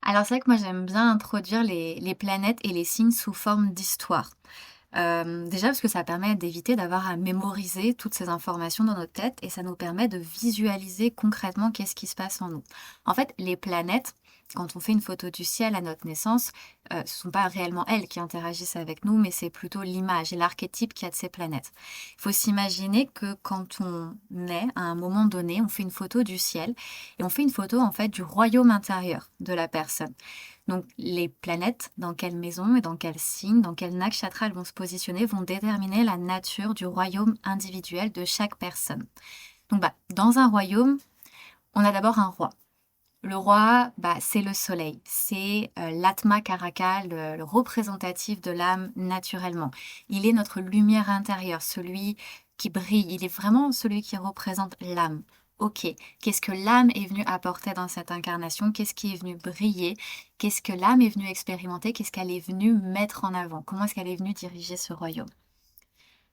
Alors c'est vrai que moi j'aime bien introduire les planètes et les signes sous forme d'histoire. Déjà parce que ça permet d'éviter d'avoir à mémoriser toutes ces informations dans notre tête et ça nous permet de visualiser concrètement qu'est-ce qui se passe en nous. En fait, les planètes, quand on fait une photo du ciel à notre naissance, ce sont pas réellement elles qui interagissent avec nous, mais c'est plutôt l'image et l'archétype qu'il y a de ces planètes. Il faut s'imaginer que quand on naît, à un moment donné, on fait une photo du ciel et on fait une photo en fait du royaume intérieur de la personne. Donc les planètes, dans quelle maison et dans quel signe, dans quel nakshatra elles vont se positionner, vont déterminer la nature du royaume individuel de chaque personne. Donc dans un royaume, on a d'abord un roi. Le roi, c'est le soleil, c'est l'atma karaka, le représentatif de l'âme naturellement. Il est notre lumière intérieure, celui qui brille, il est vraiment celui qui représente l'âme. Ok, qu'est-ce que l'âme est venue apporter dans cette incarnation? Qu'est-ce qui est venu briller? Qu'est-ce que l'âme est venue expérimenter? Qu'est-ce qu'elle est venue mettre en avant? Comment est-ce qu'elle est venue diriger ce royaume?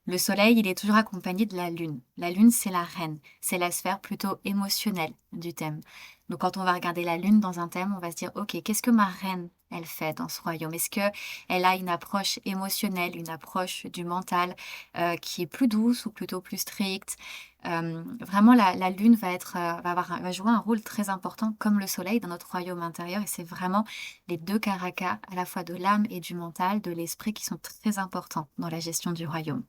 Le soleil, il est toujours accompagné de la lune. La lune, c'est la reine. C'est la sphère plutôt émotionnelle du thème. Donc, quand on va regarder la lune dans un thème, on va se dire, OK, qu'est-ce que ma reine, elle fait dans ce royaume? Est-ce qu'elle a une approche émotionnelle, une approche du mental qui est plus douce ou plutôt plus stricte? Vraiment, la lune va jouer un rôle très important comme le soleil dans notre royaume intérieur. Et c'est vraiment les deux karakas, à la fois de l'âme et du mental, de l'esprit, qui sont très importants dans la gestion du royaume.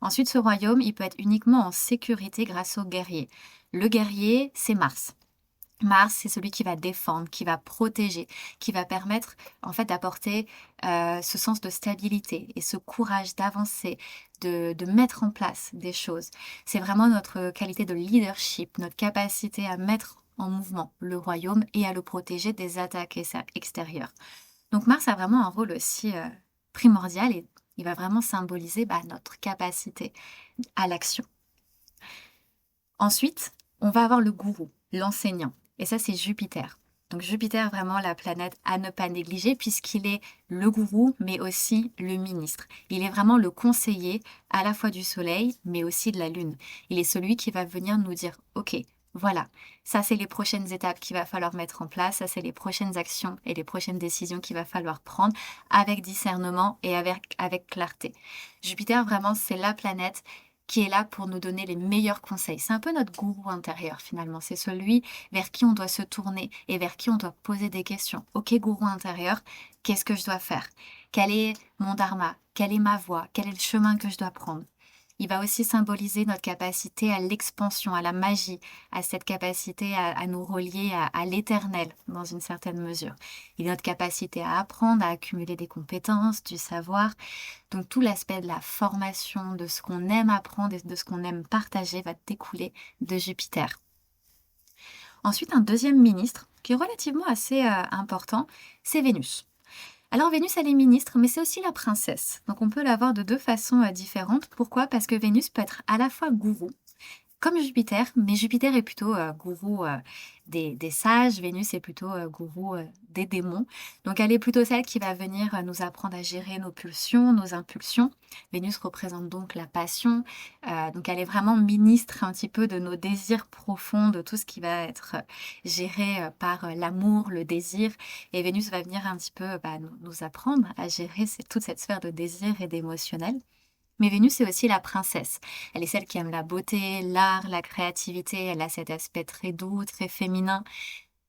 Ensuite, ce royaume, il peut être uniquement en sécurité grâce au guerrier. Le guerrier, c'est Mars. Mars, c'est celui qui va défendre, qui va protéger, qui va permettre en fait d'apporter ce sens de stabilité et ce courage d'avancer, de mettre en place des choses. C'est vraiment notre qualité de leadership, notre capacité à mettre en mouvement le royaume et à le protéger des attaques extérieures. Donc Mars a vraiment un rôle aussi primordial et il va vraiment symboliser notre capacité à l'action. Ensuite, on va avoir le gourou, l'enseignant. Et ça, c'est Jupiter. Donc Jupiter, vraiment la planète à ne pas négliger puisqu'il est le gourou, mais aussi le ministre. Il est vraiment le conseiller à la fois du Soleil, mais aussi de la Lune. Il est celui qui va venir nous dire, OK, voilà, ça c'est les prochaines étapes qu'il va falloir mettre en place, ça c'est les prochaines actions et les prochaines décisions qu'il va falloir prendre avec discernement et avec clarté. Jupiter, vraiment, c'est la planète qui est là pour nous donner les meilleurs conseils. C'est un peu notre gourou intérieur finalement. C'est celui vers qui on doit se tourner et vers qui on doit poser des questions. Ok, gourou intérieur, qu'est-ce que je dois faire? Quel est mon dharma? Quelle est ma voie? Quel est le chemin que je dois prendre? Il va aussi symboliser notre capacité à l'expansion, à la magie, à cette capacité à nous relier à l'éternel dans une certaine mesure. Il est notre capacité à apprendre, à accumuler des compétences, du savoir. Donc tout l'aspect de la formation, de ce qu'on aime apprendre et de ce qu'on aime partager va découler de Jupiter. Ensuite, un deuxième ministre qui est relativement assez important, c'est Vénus. Alors Vénus, elle est ministre, mais c'est aussi la princesse. Donc on peut la voir de deux façons différentes. Pourquoi? Parce que Vénus peut être à la fois gourou, comme Jupiter, mais Jupiter est plutôt gourou des sages, Vénus est plutôt gourou des démons. Donc elle est plutôt celle qui va venir nous apprendre à gérer nos pulsions, nos impulsions. Vénus représente donc la passion, donc elle est vraiment ministre un petit peu de nos désirs profonds, de tout ce qui va être géré par l'amour, le désir. Et Vénus va venir un petit peu nous apprendre à gérer toute cette sphère de désir et d'émotionnel. Mais Vénus est aussi la princesse. Elle est celle qui aime la beauté, l'art, la créativité. Elle a cet aspect très doux, très féminin.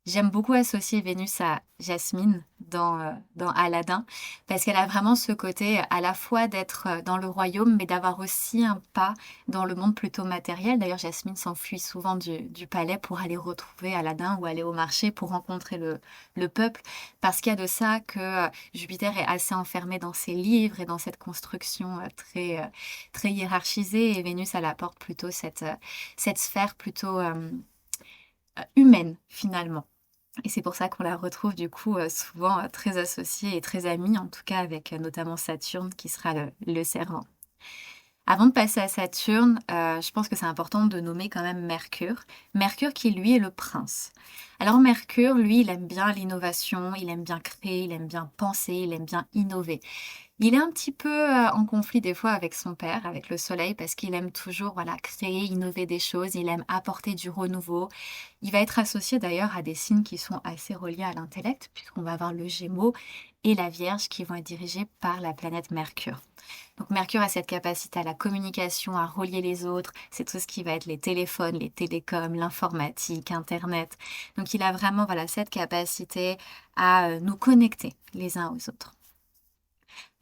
J'aime beaucoup associer Vénus à Jasmine dans Aladdin, parce qu'elle a vraiment ce côté à la fois d'être dans le royaume, mais d'avoir aussi un pas dans le monde plutôt matériel. D'ailleurs, Jasmine s'enfuit souvent du palais pour aller retrouver Aladdin ou aller au marché pour rencontrer le peuple, parce qu'il y a de ça que Jupiter est assez enfermé dans ses livres et dans cette construction très hiérarchisée, et Vénus, elle apporte plutôt cette sphère plutôt humaine, finalement. Et c'est pour ça qu'on la retrouve du coup souvent très associée et très amie, en tout cas avec notamment Saturne qui sera le servant. Avant de passer à Saturne, je pense que c'est important de nommer quand même Mercure. Mercure qui lui est le prince. Alors Mercure, lui, il aime bien l'innovation, il aime bien créer, il aime bien penser, il aime bien innover. Il est un petit peu, en conflit des fois avec son père, avec le soleil, parce qu'il aime toujours, voilà, créer, innover des choses, il aime apporter du renouveau. Il va être associé d'ailleurs à des signes qui sont assez reliés à l'intellect, puisqu'on va avoir le Gémeaux et la Vierge qui vont être dirigés par la planète Mercure. Donc Mercure a cette capacité à la communication, à relier les autres, c'est tout ce qui va être les téléphones, les télécoms, l'informatique, internet. Donc il a vraiment, voilà, cette capacité à, nous connecter les uns aux autres.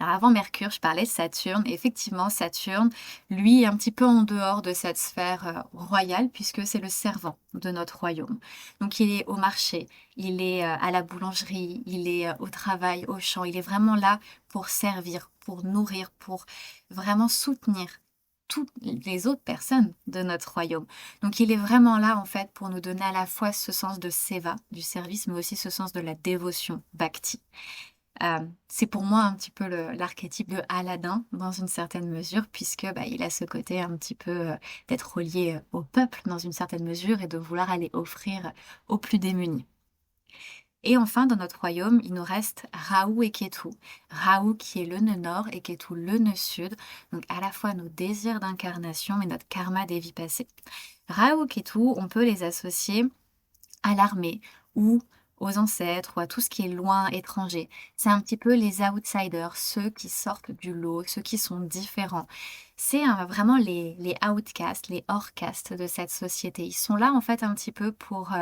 Alors avant Mercure, je parlais de Saturne. Et effectivement, Saturne, lui, est un petit peu en dehors de cette sphère royale, puisque c'est le servant de notre royaume. Donc il est au marché, il est à la boulangerie, il est au travail, au champ. Il est vraiment là pour servir, pour nourrir, pour vraiment soutenir toutes les autres personnes de notre royaume. Donc il est vraiment là, en fait, pour nous donner à la fois ce sens de seva, du service, mais aussi ce sens de la dévotion, bhakti. C'est pour moi un petit peu l'archétype de Aladdin dans une certaine mesure, puisque bah, il a ce côté un petit peu d'être relié au peuple dans une certaine mesure et de vouloir aller offrir aux plus démunis. Et enfin, dans notre royaume, il nous reste Raoult et Ketu. Raoult qui est le nœud nord et Ketu le nœud sud, donc à la fois nos désirs d'incarnation et notre karma des vies passées. Raoult et Ketu, on peut les associer à l'armée ou aux ancêtres ou à tout ce qui est loin, étranger. C'est un petit peu les outsiders, ceux qui sortent du lot, ceux qui sont différents. C'est vraiment les outcasts, les hors-castes de cette société. Ils sont là en fait un petit peu pour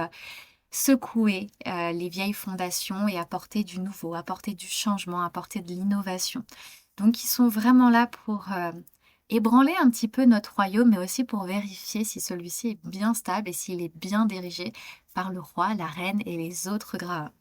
secouer les vieilles fondations et apporter du nouveau, apporter du changement, apporter de l'innovation. Donc ils sont vraiment là pour ébranler un petit peu notre royaume, mais aussi pour vérifier si celui-ci est bien stable et s'il est bien dirigé par le roi, la reine et les autres gravats.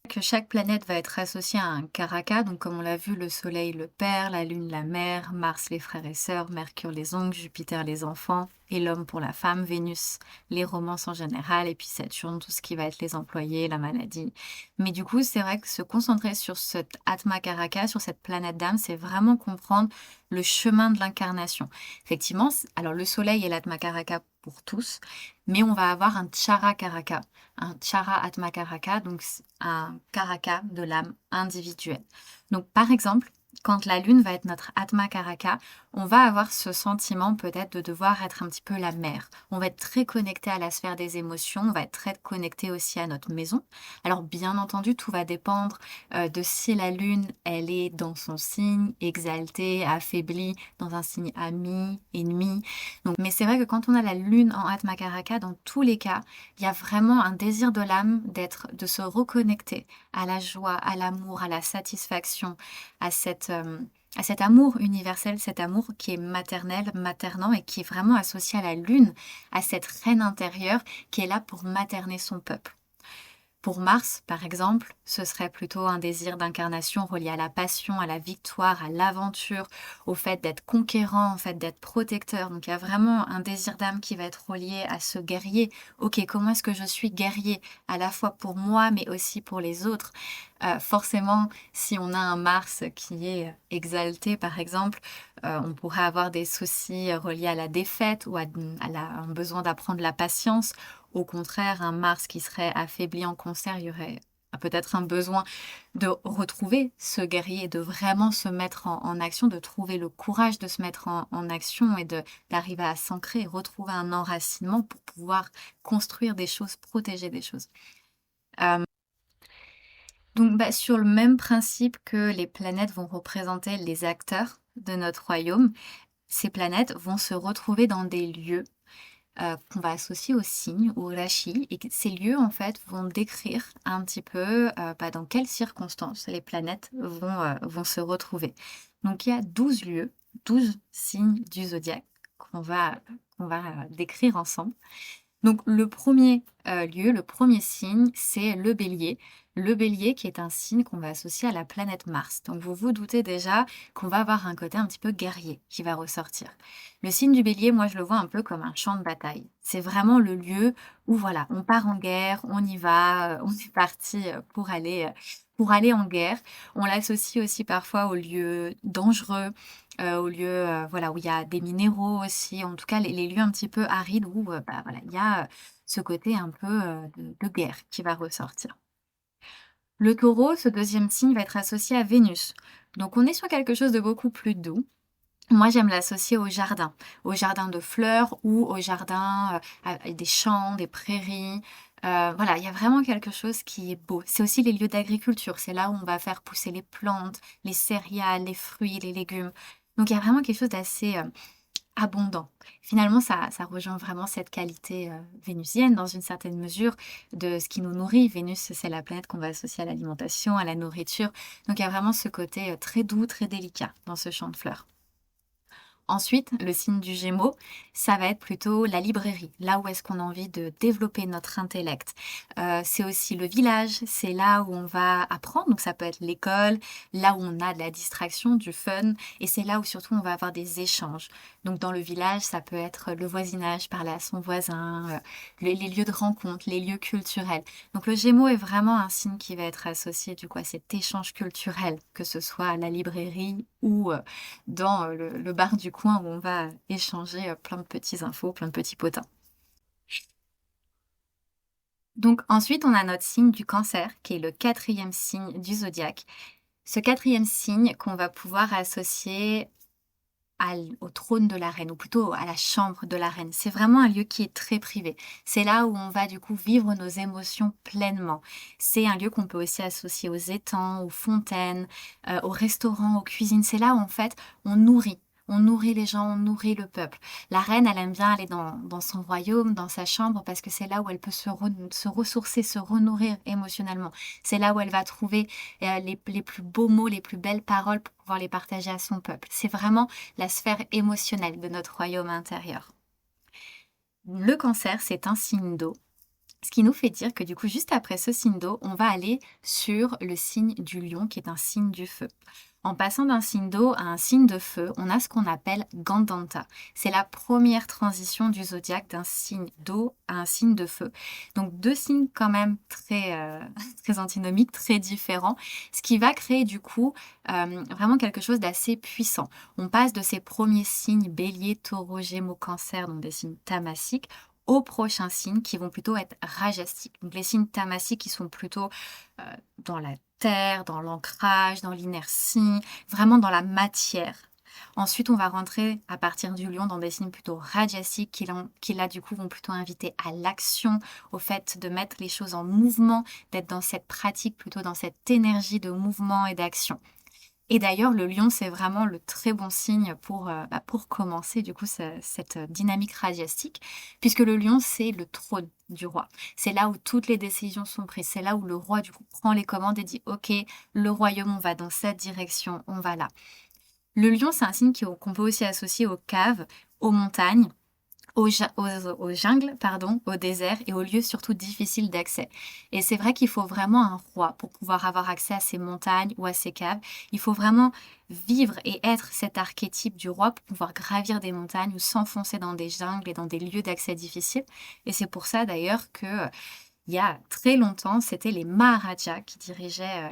Que chaque planète va être associée à un karaka, donc comme on l'a vu, le Soleil le père, la Lune la mère, Mars les frères et sœurs, Mercure les oncles, Jupiter les enfants, et l'homme pour la femme, Vénus les romances en général, et puis Saturne, tout ce qui va être les employés, la maladie. Mais du coup, c'est vrai que se concentrer sur cet Atma Karaka, sur cette planète d'âme, c'est vraiment comprendre le chemin de l'incarnation. Effectivement, alors le Soleil est l'Atma Karaka pour tous, mais on va avoir un Chara Karaka, un Chara Atma Karaka, donc un Karaka de l'âme individuelle. Donc par exemple, quand la lune va être notre Atma Karaka, on va avoir ce sentiment peut-être de devoir être un petit peu la mère. On va être très connecté à la sphère des émotions, on va être très connecté aussi à notre maison. Alors bien entendu, tout va dépendre de si la lune, elle est dans son signe, exaltée, affaiblie, dans un signe ami, ennemi. Donc, mais c'est vrai que quand on a la lune en Atma Karaka, dans tous les cas, il y a vraiment un désir de l'âme de se reconnecter à la joie, à l'amour, à la satisfaction, à cet amour universel, cet amour qui est maternel, maternant et qui est vraiment associé à la lune, à cette reine intérieure qui est là pour materner son peuple. Pour Mars, par exemple, ce serait plutôt un désir d'incarnation relié à la passion, à la victoire, à l'aventure, au fait d'être conquérant, au fait d'être protecteur. Donc il y a vraiment un désir d'âme qui va être relié à ce guerrier. Ok, comment est-ce que je suis guerrier à la fois pour moi mais aussi pour les autres? Forcément, si on a un Mars qui est exalté, par exemple, on pourrait avoir des soucis reliés à la défaite ou un besoin d'apprendre la patience. Au contraire, un Mars qui serait affaibli en Cancer, il y aurait peut-être un besoin de retrouver ce guerrier, de vraiment se mettre en action, de trouver le courage de se mettre en action et d'arriver à s'ancrer, retrouver un enracinement pour pouvoir construire des choses, protéger des choses. Euh, donc, bah, sur le même principe que les planètes vont représenter les acteurs de notre royaume, ces planètes vont se retrouver dans des lieux qu'on va associer aux signes, aux rachis, et que ces lieux, en fait, vont décrire un petit peu bah, dans quelles circonstances les planètes vont se retrouver. Donc, il y a 12 lieux, 12 signes du zodiaque qu'on va décrire ensemble. Donc le premier lieu, le premier signe, c'est le bélier. Le bélier qui est un signe qu'on va associer à la planète Mars. Donc vous vous doutez déjà qu'on va avoir un côté un petit peu guerrier qui va ressortir. Le signe du bélier, moi je le vois un peu comme un champ de bataille. C'est vraiment le lieu où voilà, on part en guerre, on y va, on est parti pour aller en guerre. On l'associe aussi parfois aux lieux dangereux, aux lieux voilà, où il y a des minéraux aussi, en tout cas les lieux un petit peu arides où bah, voilà, il y a ce côté un peu de guerre qui va ressortir. Le taureau, ce deuxième signe, va être associé à Vénus. Donc on est sur quelque chose de beaucoup plus doux. Moi, j'aime l'associer au jardin de fleurs ou au jardin avec des champs, des prairies. Voilà, il y a vraiment quelque chose qui est beau. C'est aussi les lieux d'agriculture. C'est là où on va faire pousser les plantes, les céréales, les fruits, les légumes. Donc, il y a vraiment quelque chose d'assez abondant. Finalement, ça rejoint vraiment cette qualité vénusienne dans une certaine mesure de ce qui nous nourrit. Vénus, c'est la planète qu'on va associer à l'alimentation, à la nourriture. Donc, il y a vraiment ce côté très doux, très délicat dans ce champ de fleurs. Ensuite, le signe du Gémeaux, ça va être plutôt la librairie, là où est-ce qu'on a envie de développer notre intellect. C'est aussi le village, c'est là où on va apprendre, donc ça peut être l'école, là où on a de la distraction, du fun, et c'est là où surtout on va avoir des échanges. Donc dans le village, ça peut être le voisinage, parler à son voisin, les lieux de rencontre, les lieux culturels. Donc le Gémeaux est vraiment un signe qui va être associé du coup à cet échange culturel, que ce soit à la librairie ou dans le bar du coin où on va échanger plein de petites infos, plein de petits potins. Donc ensuite, on a notre signe du cancer, qui est le quatrième signe du zodiaque. Ce quatrième signe qu'on va pouvoir associer au trône de la reine, ou plutôt à la chambre de la reine. C'est vraiment un lieu qui est très privé. C'est là où on va du coup vivre nos émotions pleinement. C'est un lieu qu'on peut aussi associer aux étangs, aux fontaines, aux restaurants, aux cuisines. C'est là où en fait on nourrit. On nourrit les gens, on nourrit le peuple. La reine, elle aime bien aller dans son royaume, dans sa chambre, parce que c'est là où elle peut se ressourcer, se renourrir émotionnellement. C'est là où elle va trouver les plus beaux mots, les plus belles paroles pour pouvoir les partager à son peuple. C'est vraiment la sphère émotionnelle de notre royaume intérieur. Le cancer, c'est un signe d'eau. Ce qui nous fait dire que du coup, juste après ce signe d'eau, on va aller sur le signe du lion, qui est un signe du feu. En passant d'un signe d'eau à un signe de feu, on a ce qu'on appelle Gandanta. C'est la première transition du zodiaque d'un signe d'eau à un signe de feu. Donc deux signes quand même très antinomiques, très différents, ce qui va créer du coup vraiment quelque chose d'assez puissant. On passe de ces premiers signes bélier, taureau, gémeaux, cancer, donc des signes tamasiques, aux prochains signes qui vont plutôt être rajastiques. Donc les signes tamasiques qui sont plutôt dans la terre, dans l'ancrage, dans l'inertie, vraiment dans la matière. Ensuite, on va rentrer à partir du lion dans des signes plutôt rajasiques qui là du coup vont plutôt inviter à l'action, au fait de mettre les choses en mouvement, d'être dans cette pratique, plutôt dans cette énergie de mouvement et d'action. Et d'ailleurs, le lion, c'est vraiment le très bon signe pour commencer du coup cette dynamique radiastique, puisque le lion, c'est le trône du roi. C'est là où toutes les décisions sont prises. C'est là où le roi, du coup, prend les commandes et dit, OK, le royaume, on va dans cette direction, on va là. Le lion, c'est un signe qu'on peut aussi associer aux caves, aux montagnes, aux jungles, pardon, au désert et aux lieux surtout difficiles d'accès. Et c'est vrai qu'il faut vraiment un roi pour pouvoir avoir accès à ces montagnes ou à ces caves. Il faut vraiment vivre et être cet archétype du roi pour pouvoir gravir des montagnes ou s'enfoncer dans des jungles et dans des lieux d'accès difficiles. Et c'est pour ça d'ailleurs que il y a très longtemps, c'était les Maharajas qui dirigeaient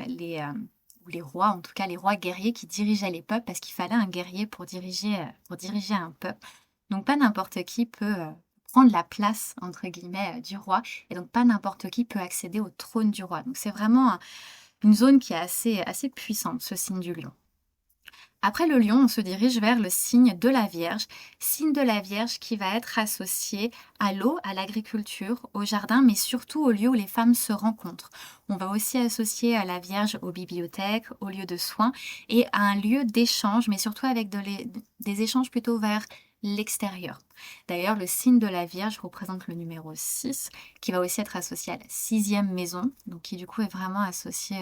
ou les rois, en tout cas les rois guerriers qui dirigeaient les peuples parce qu'il fallait un guerrier pour diriger un peuple. Donc pas n'importe qui peut prendre la place, entre guillemets, du roi, et donc pas n'importe qui peut accéder au trône du roi. Donc c'est vraiment une zone qui est assez puissante, ce signe du lion. Après le lion, on se dirige vers le signe de la Vierge qui va être associé à l'eau, à l'agriculture, au jardin, mais surtout au lieu où les femmes se rencontrent. On va aussi associer à la Vierge aux bibliothèques, aux lieux de soins et à un lieu d'échange, mais surtout avec des échanges plutôt vers l'extérieur. D'ailleurs, le signe de la Vierge représente le numéro 6, qui va aussi être associé à la sixième maison, donc qui du coup est vraiment associé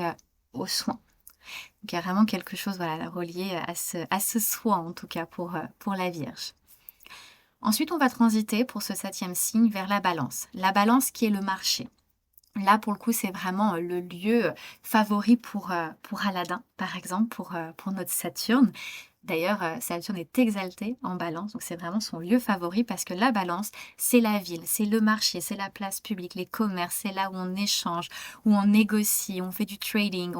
aux soins. Donc il y a vraiment quelque chose voilà, relié à ce soin, en tout cas pour la Vierge. Ensuite, on va transiter pour ce septième signe vers la balance. La balance qui est le marché. Là, pour le coup, c'est vraiment le lieu favori pour Aladdin, par exemple, pour notre Saturne. D'ailleurs, Saturne est exalté en Balance, donc c'est vraiment son lieu favori parce que la Balance, c'est la ville, c'est le marché, c'est la place publique, les commerces, c'est là où on échange, où on négocie, on fait du trading.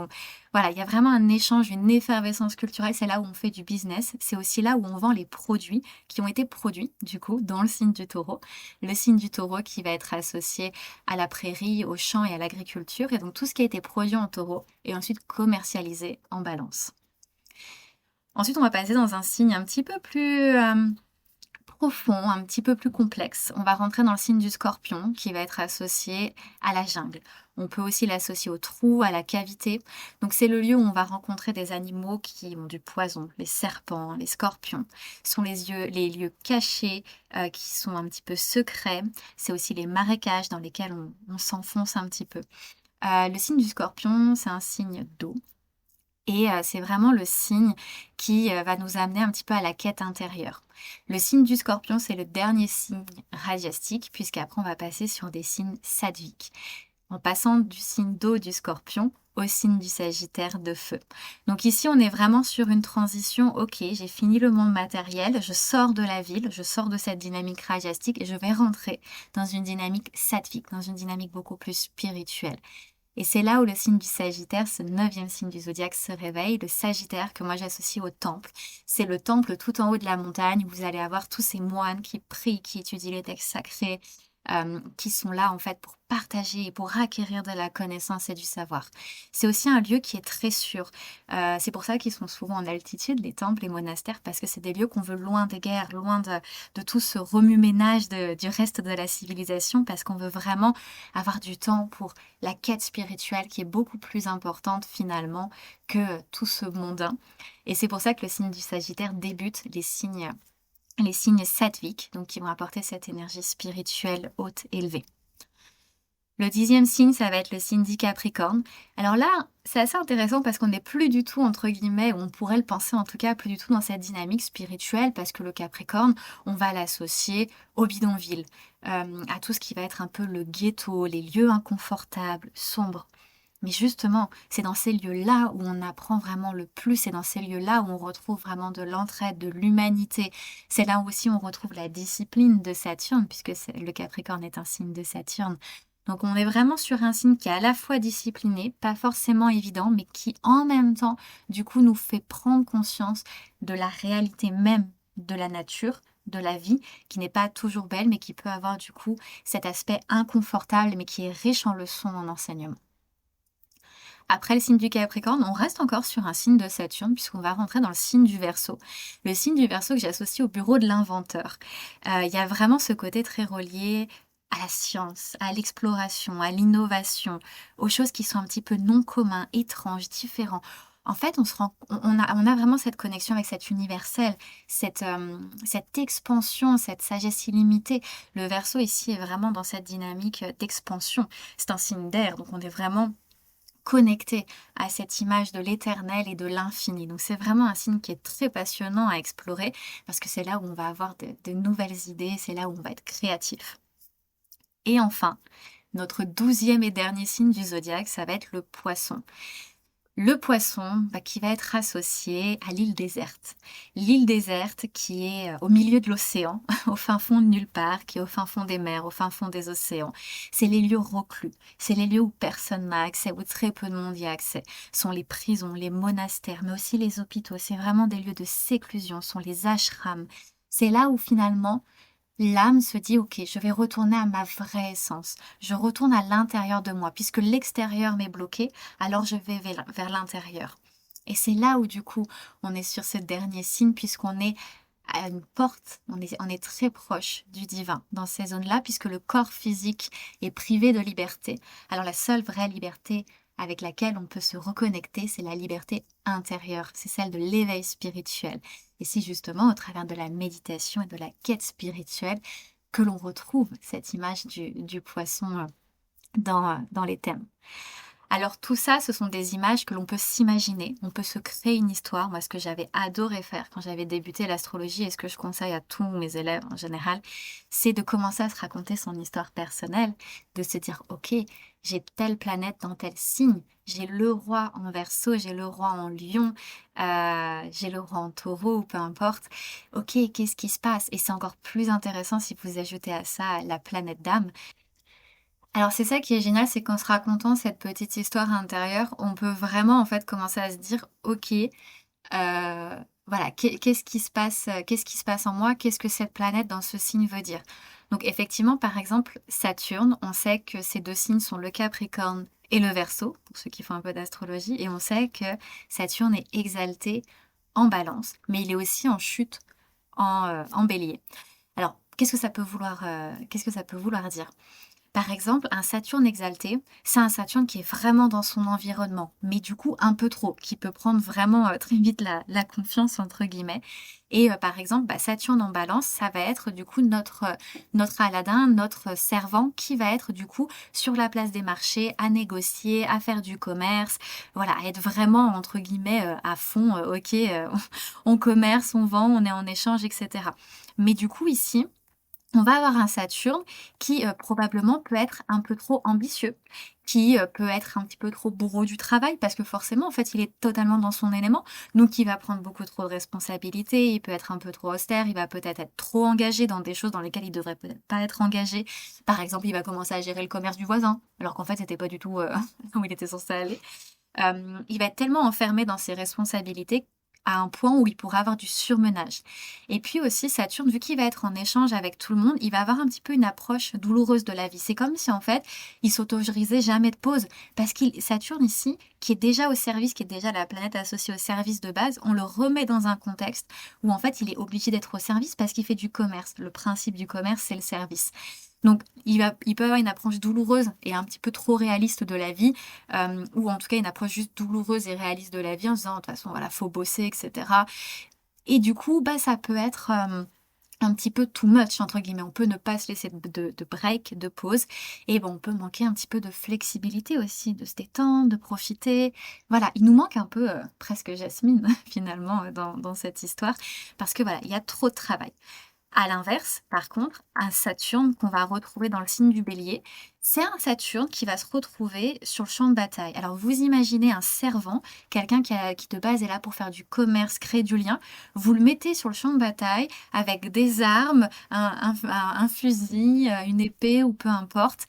Voilà, il y a vraiment un échange, une effervescence culturelle, c'est là où on fait du business. C'est aussi là où on vend les produits qui ont été produits, du coup, dans le signe du Taureau. Le signe du Taureau qui va être associé à la prairie, aux champs et à l'agriculture. Et donc tout ce qui a été produit en Taureau est ensuite commercialisé en Balance. Ensuite, on va passer dans un signe un petit peu plus profond, un petit peu plus complexe. On va rentrer dans le signe du Scorpion qui va être associé à la jungle. On peut aussi l'associer au trou, à la cavité. Donc c'est le lieu où on va rencontrer des animaux qui ont du poison. Les serpents, les scorpions. Ce sont les lieux cachés qui sont un petit peu secrets. C'est aussi les marécages dans lesquels on s'enfonce un petit peu. Le signe du Scorpion, c'est un signe d'eau. Et c'est vraiment le signe qui va nous amener un petit peu à la quête intérieure. Le signe du Scorpion, c'est le dernier signe radiastique, puisqu'après on va passer sur des signes sattviques, en passant du signe d'eau du Scorpion au signe du Sagittaire de feu. Donc ici, on est vraiment sur une transition. Ok, j'ai fini le monde matériel, je sors de la ville, je sors de cette dynamique radiastique et je vais rentrer dans une dynamique sattvique, dans une dynamique beaucoup plus spirituelle. Et c'est là où le signe du Sagittaire, ce 9e signe du zodiaque, se réveille. Le Sagittaire, que moi j'associe au temple. C'est le temple tout en haut de la montagne où vous allez avoir tous ces moines qui prient, qui étudient les textes sacrés, qui sont là en fait pour partager et pour acquérir de la connaissance et du savoir. C'est aussi un lieu qui est très sûr. C'est pour ça qu'ils sont souvent en altitude, les temples, les monastères, parce que c'est des lieux qu'on veut loin des guerres, loin de tout ce remue-ménage du reste de la civilisation, parce qu'on veut vraiment avoir du temps pour la quête spirituelle qui est beaucoup plus importante finalement que tout ce mondain. Et c'est pour ça que le signe du Sagittaire débute les signes sattviques, donc qui vont apporter cette énergie spirituelle haute, élevée. Le 10e signe, ça va être le signe du Capricorne. Alors là, c'est assez intéressant parce qu'on n'est plus du tout, entre guillemets, ou on pourrait le penser en tout cas, plus du tout dans cette dynamique spirituelle parce que le Capricorne, on va l'associer au bidonville, à tout ce qui va être un peu le ghetto, les lieux inconfortables, sombres. Mais justement, c'est dans ces lieux-là où on apprend vraiment le plus, c'est dans ces lieux-là où on retrouve vraiment de l'entraide, de l'humanité. C'est là aussi où on retrouve la discipline de Saturne, puisque le Capricorne est un signe de Saturne. Donc on est vraiment sur un signe qui est à la fois discipliné, pas forcément évident, mais qui en même temps, du coup, nous fait prendre conscience de la réalité même de la nature, de la vie, qui n'est pas toujours belle, mais qui peut avoir du coup cet aspect inconfortable, mais qui est riche en leçons, en enseignements. Après le signe du Capricorne, on reste encore sur un signe de Saturne puisqu'on va rentrer dans le signe du Verseau. Le signe du Verseau que j'associe au bureau de l'inventeur. Il y a vraiment ce côté très relié à la science, à l'exploration, à l'innovation, aux choses qui sont un petit peu non communs, étranges, différents. En fait, on a vraiment cette connexion avec cet universel, cette expansion, cette sagesse illimitée. Le Verseau ici est vraiment dans cette dynamique d'expansion. C'est un signe d'air, donc on est vraiment connecté à cette image de l'éternel et de l'infini. Donc c'est vraiment un signe qui est très passionnant à explorer parce que c'est là où on va avoir de nouvelles idées, c'est là où on va être créatif. Et enfin, notre 12e et dernier signe du zodiaque, ça va être le Poisson. Le Poisson qui va être associé à l'île déserte. L'île déserte qui est au milieu de l'océan, au fin fond de nulle part, qui est au fin fond des mers, au fin fond des océans. C'est les lieux reclus, c'est les lieux où personne n'a accès, où très peu de monde y a accès. Ce sont les prisons, les monastères, mais aussi les hôpitaux. C'est vraiment des lieux de séclusion, ce sont les ashrams. C'est là où finalement l'âme se dit, ok, je vais retourner à ma vraie essence. Je retourne à l'intérieur de moi. Puisque l'extérieur m'est bloqué, alors je vais vers l'intérieur. Et c'est là où du coup, on est sur ce dernier signe, puisqu'on est à une porte, on est très proche du divin dans ces zones-là, puisque le corps physique est privé de liberté. Alors la seule vraie liberté avec laquelle on peut se reconnecter, c'est la liberté intérieure, c'est celle de l'éveil spirituel. Et c'est justement au travers de la méditation et de la quête spirituelle que l'on retrouve cette image du poisson dans les thèmes. Alors tout ça, ce sont des images que l'on peut s'imaginer, on peut se créer une histoire. Moi, ce que j'avais adoré faire quand j'avais débuté l'astrologie et ce que je conseille à tous mes élèves en général, c'est de commencer à se raconter son histoire personnelle, de se dire, OK, j'ai telle planète dans tel signe, j'ai le roi en Verseau, j'ai le roi en Lion, j'ai le roi en Taureau, ou peu importe. OK, qu'est-ce qui se passe? Et c'est encore plus intéressant si vous ajoutez à ça la planète d'âme. Alors c'est ça qui est génial, c'est qu'en se racontant cette petite histoire intérieure, on peut vraiment en fait commencer à se dire, OK, voilà, qu'est-ce qui se passe, qu'est-ce qui se passe en moi? Qu'est-ce que cette planète dans ce signe veut dire? Donc effectivement, par exemple, Saturne, on sait que ces deux signes sont le Capricorne et le Verseau, pour ceux qui font un peu d'astrologie, et on sait que Saturne est exalté en Balance, mais il est aussi en chute en Bélier. Alors, qu'est-ce que ça peut vouloir dire? Par exemple, un Saturne exalté, c'est un Saturne qui est vraiment dans son environnement, mais du coup un peu trop, qui peut prendre vraiment très vite la confiance, entre guillemets. Et par exemple, Saturne en balance, ça va être du coup notre Aladdin, notre servant, qui va être du coup sur la place des marchés, à négocier, à faire du commerce, voilà, à être vraiment, entre guillemets, à fond, ok, on commerce, on vend, on est en échange, etc. Mais du coup ici, on va avoir un Saturne qui probablement peut être un peu trop ambitieux, qui peut être un petit peu trop bourreau du travail, parce que forcément, en fait, il est totalement dans son élément, donc il va prendre beaucoup trop de responsabilités, il peut être un peu trop austère, il va peut-être être trop engagé dans des choses dans lesquelles il devrait peut-être pas être engagé. Par exemple, il va commencer à gérer le commerce du voisin, alors qu'en fait, c'était pas du tout où il était censé aller. Il va être tellement enfermé dans ses responsabilités à un point où il pourra avoir du surmenage. Et puis aussi, Saturne, vu qu'il va être en échange avec tout le monde, il va avoir un petit peu une approche douloureuse de la vie. C'est comme si en fait, il s'autorisait jamais de pause. Parce qu'il Saturne ici, qui est déjà au service, qui est déjà la planète associée au service de base, on le remet dans un contexte où en fait, il est obligé d'être au service parce qu'il fait du commerce. Le principe du commerce, c'est le service. Donc, il peut avoir une approche douloureuse et un petit peu trop réaliste de la vie, ou en tout cas une approche juste douloureuse et réaliste de la vie en se disant, de toute façon, voilà, faut bosser, etc. Et du coup, ça peut être un petit peu too much, entre guillemets. On peut ne pas se laisser de break, de pause. Et bon, on peut manquer un petit peu de flexibilité aussi, de se détendre, de profiter. Voilà, il nous manque un peu, presque Jasmine, finalement, dans cette histoire, parce que voilà, il y a trop de travail. À l'inverse, par contre, un Saturne qu'on va retrouver dans le signe du Bélier, c'est un Saturne qui va se retrouver sur le champ de bataille. Alors vous imaginez un servant, quelqu'un qui de base est là pour faire du commerce, créer du lien, vous le mettez sur le champ de bataille avec des armes, un fusil, une épée ou peu importe.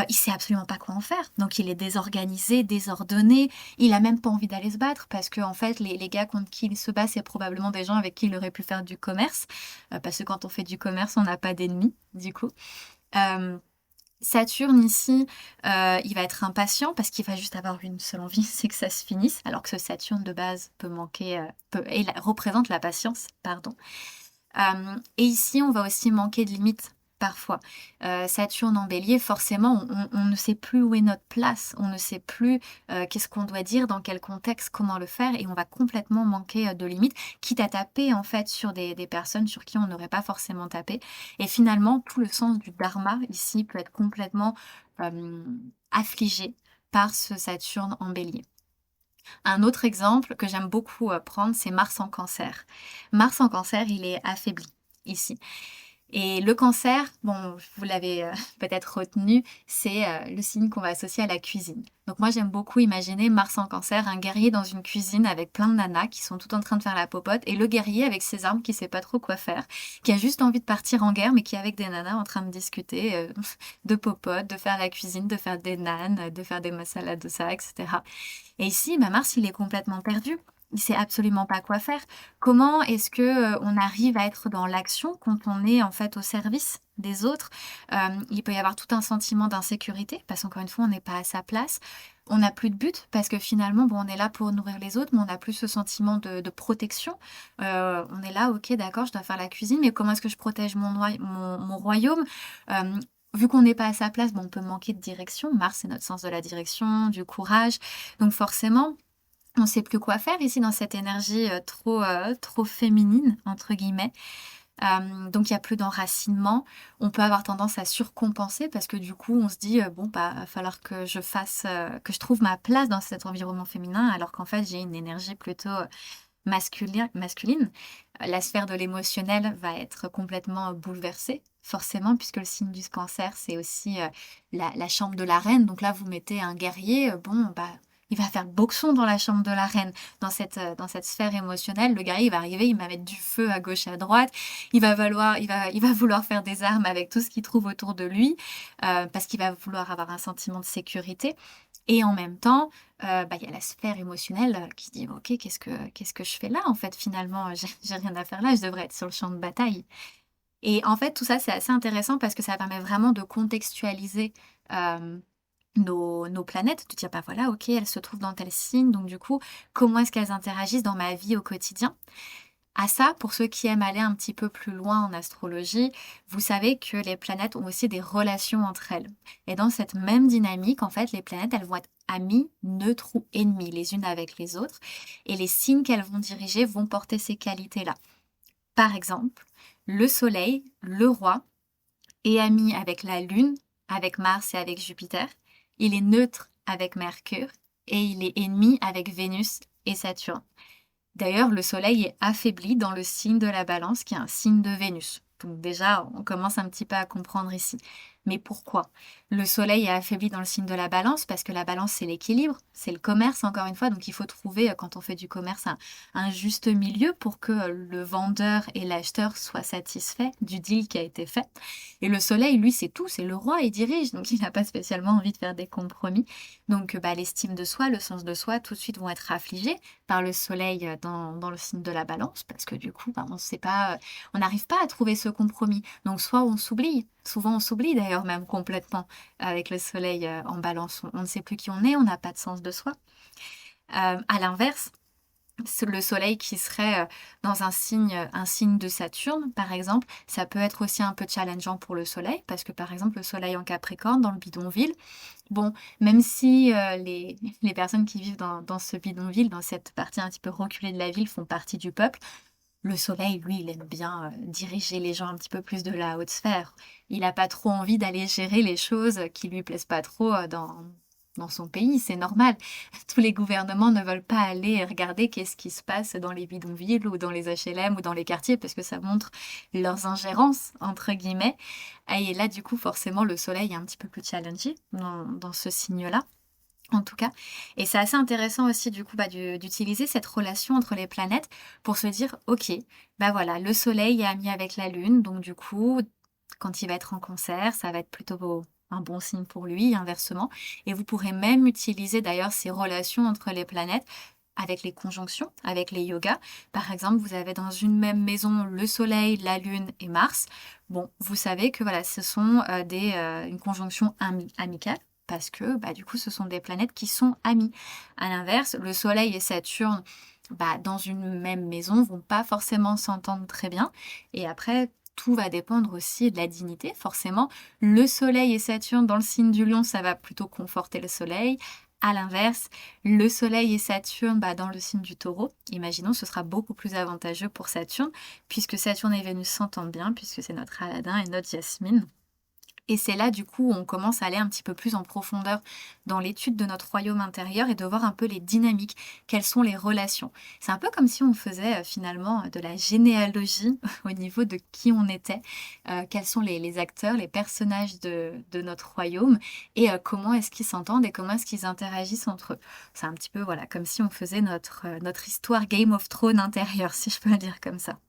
Il sait absolument pas quoi en faire. Donc il est désorganisé, désordonné. Il a même pas envie d'aller se battre parce que en fait les gars contre qui il se bat, c'est probablement des gens avec qui il aurait pu faire du commerce. Parce que quand on fait du commerce, on n'a pas d'ennemis, du coup. Euh, Saturne ici, il va être impatient parce qu'il va juste avoir une seule envie, c'est que ça se finisse. Alors que ce Saturne de base peut manquer, représente la patience, pardon. Et ici, on va aussi manquer de limites parfois. Saturne en bélier, forcément, on ne sait plus où est notre place, on ne sait plus qu'est-ce qu'on doit dire, dans quel contexte, comment le faire, et on va complètement manquer de limites, quitte à taper en fait sur des personnes sur qui on n'aurait pas forcément tapé. Et finalement, tout le sens du dharma ici peut être complètement euh, affligé par ce Saturne en bélier. Un autre exemple que j'aime beaucoup prendre, c'est Mars en Cancer. Mars en Cancer, il est affaibli ici. Et le cancer, bon, vous l'avez peut-être retenu, c'est le signe qu'on va associer à la cuisine. Donc moi, j'aime beaucoup imaginer Mars en Cancer, un guerrier dans une cuisine avec plein de nanas qui sont toutes en train de faire la popote, et le guerrier avec ses armes qui sait pas trop quoi faire, qui a juste envie de partir en guerre, mais qui est avec des nanas en train de discuter de popote, de faire la cuisine, de faire des nanes, de faire des masala dosa, etc. Et ici, Mars, il est complètement perdu. Il sait absolument pas quoi faire. Comment est-ce que on arrive à être dans l'action quand on est en fait au service des autres? Il peut y avoir tout un sentiment d'insécurité parce qu'encore une fois, on n'est pas à sa place. On n'a plus de but parce que finalement, bon, on est là pour nourrir les autres, mais on n'a plus ce sentiment de protection. On est là, ok, d'accord, je dois faire la cuisine, mais comment est-ce que je protège mon royaume? Vu qu'on n'est pas à sa place, bon, on peut manquer de direction. Mars, c'est notre sens de la direction, du courage. Donc forcément, on ne sait plus quoi faire ici dans cette énergie trop féminine, entre guillemets. Donc il y a plus d'enracinement. On peut avoir tendance à surcompenser parce que du coup, on se dit, bon, bah, va falloir que je fasse, que je trouve ma place dans cet environnement féminin, alors qu'en fait, j'ai une énergie plutôt masculine. La sphère de l'émotionnel va être complètement bouleversée, forcément, puisque le signe du cancer, c'est aussi la chambre de la reine. Donc là, vous mettez un guerrier, bon, bah, il va faire le boxon dans la chambre de la reine, dans cette sphère émotionnelle. Le guerrier, il va arriver, il va mettre du feu à gauche, à droite. Il va vouloir faire des armes avec tout ce qu'il trouve autour de lui, parce qu'il va vouloir avoir un sentiment de sécurité. Et en même temps, bah, il y a la sphère émotionnelle qui se dit: «OK, qu'est-ce que je fais là, en fait, finalement? J'ai rien à faire là, je devrais être sur le champ de bataille». Et en fait, tout ça, c'est assez intéressant parce que ça permet vraiment de contextualiser, nos planètes, de dire: «Bah, voilà, OK, elles se trouvent dans tel signe, donc du coup, comment est-ce qu'elles interagissent dans ma vie au quotidien?» À ça, pour ceux qui aiment aller un petit peu plus loin en astrologie, vous savez que les planètes ont aussi des relations entre elles. Et dans cette même dynamique, en fait, les planètes, elles vont être amies, neutres ou ennemies les unes avec les autres. Et les signes qu'elles vont diriger vont porter ces qualités-là. Par exemple, le Soleil, le roi, est ami avec la Lune, avec Mars et avec Jupiter. Il est neutre avec Mercure et il est ennemi avec Vénus et Saturne. D'ailleurs, le Soleil est affaibli dans le signe de la Balance, qui est un signe de Vénus. Donc déjà, on commence un petit peu à comprendre ici. Mais pourquoi? Le Soleil est affaibli dans le signe de la Balance parce que la Balance, c'est l'équilibre, c'est le commerce, encore une fois. Donc il faut trouver, quand on fait du commerce, un juste milieu pour que le vendeur et l'acheteur soient satisfaits du deal qui a été fait. Et le Soleil, lui, c'est tout, c'est le roi, il dirige. Donc il n'a pas spécialement envie de faire des compromis. Donc bah, l'estime de soi, le sens de soi, tout de suite vont être affligés par le Soleil dans le signe de la Balance parce que du coup, bah, on sait pas, on n'arrive pas à trouver ce compromis. Donc soit on s'oublie, souvent on s'oublie d'ailleurs même complètement avec le Soleil en Balance. On ne sait plus qui on est, on n'a pas de sens de soi. À l'inverse, le Soleil qui serait dans un signe de Saturne, par exemple, ça peut être aussi un peu challengeant pour le Soleil, parce que par exemple, le Soleil en Capricorne, dans le bidonville, bon, même si les personnes qui vivent dans ce bidonville, dans cette partie un petit peu reculée de la ville, font partie du peuple, le Soleil, lui, il aime bien diriger les gens un petit peu plus de la haute sphère. Il n'a pas trop envie d'aller gérer les choses qui lui plaisent pas trop dans son pays, c'est normal. Tous les gouvernements ne veulent pas aller regarder qu'est-ce qui se passe dans les bidonvilles ou dans les HLM ou dans les quartiers parce que ça montre leurs ingérences, entre guillemets. Et là, du coup, forcément, le Soleil est un petit peu plus challengé dans ce signe-là. En tout cas, et c'est assez intéressant aussi du coup bah, d'utiliser cette relation entre les planètes pour se dire, ok, bah voilà, le Soleil est ami avec la Lune, donc du coup, quand il va être en Cancer, ça va être plutôt un bon signe pour lui, inversement. Et vous pourrez même utiliser d'ailleurs ces relations entre les planètes avec les conjonctions, avec les yogas. Par exemple, vous avez dans une même maison le Soleil, la Lune et Mars. Bon, vous savez que voilà, ce sont une conjonction amicale parce que bah, du coup, ce sont des planètes qui sont amies. À l'inverse, le Soleil et Saturne, bah, dans une même maison, vont pas forcément s'entendre très bien. Et après, tout va dépendre aussi de la dignité. Forcément, le Soleil et Saturne dans le signe du Lion, ça va plutôt conforter le Soleil. À l'inverse, le Soleil et Saturne bah, dans le signe du Taureau, imaginons, ce sera beaucoup plus avantageux pour Saturne, puisque Saturne et Vénus s'entendent bien, puisque c'est notre Aladin et notre Jasmine. Et c'est là, du coup, où on commence à aller un petit peu plus en profondeur dans l'étude de notre royaume intérieur et de voir un peu les dynamiques, quelles sont les relations. C'est un peu comme si on faisait finalement de la généalogie au niveau de qui on était, quels sont les acteurs, les personnages de notre royaume et comment est-ce qu'ils s'entendent et comment est-ce qu'ils interagissent entre eux. C'est un petit peu voilà, comme si on faisait notre histoire Game of Thrones intérieure, si je peux le dire comme ça.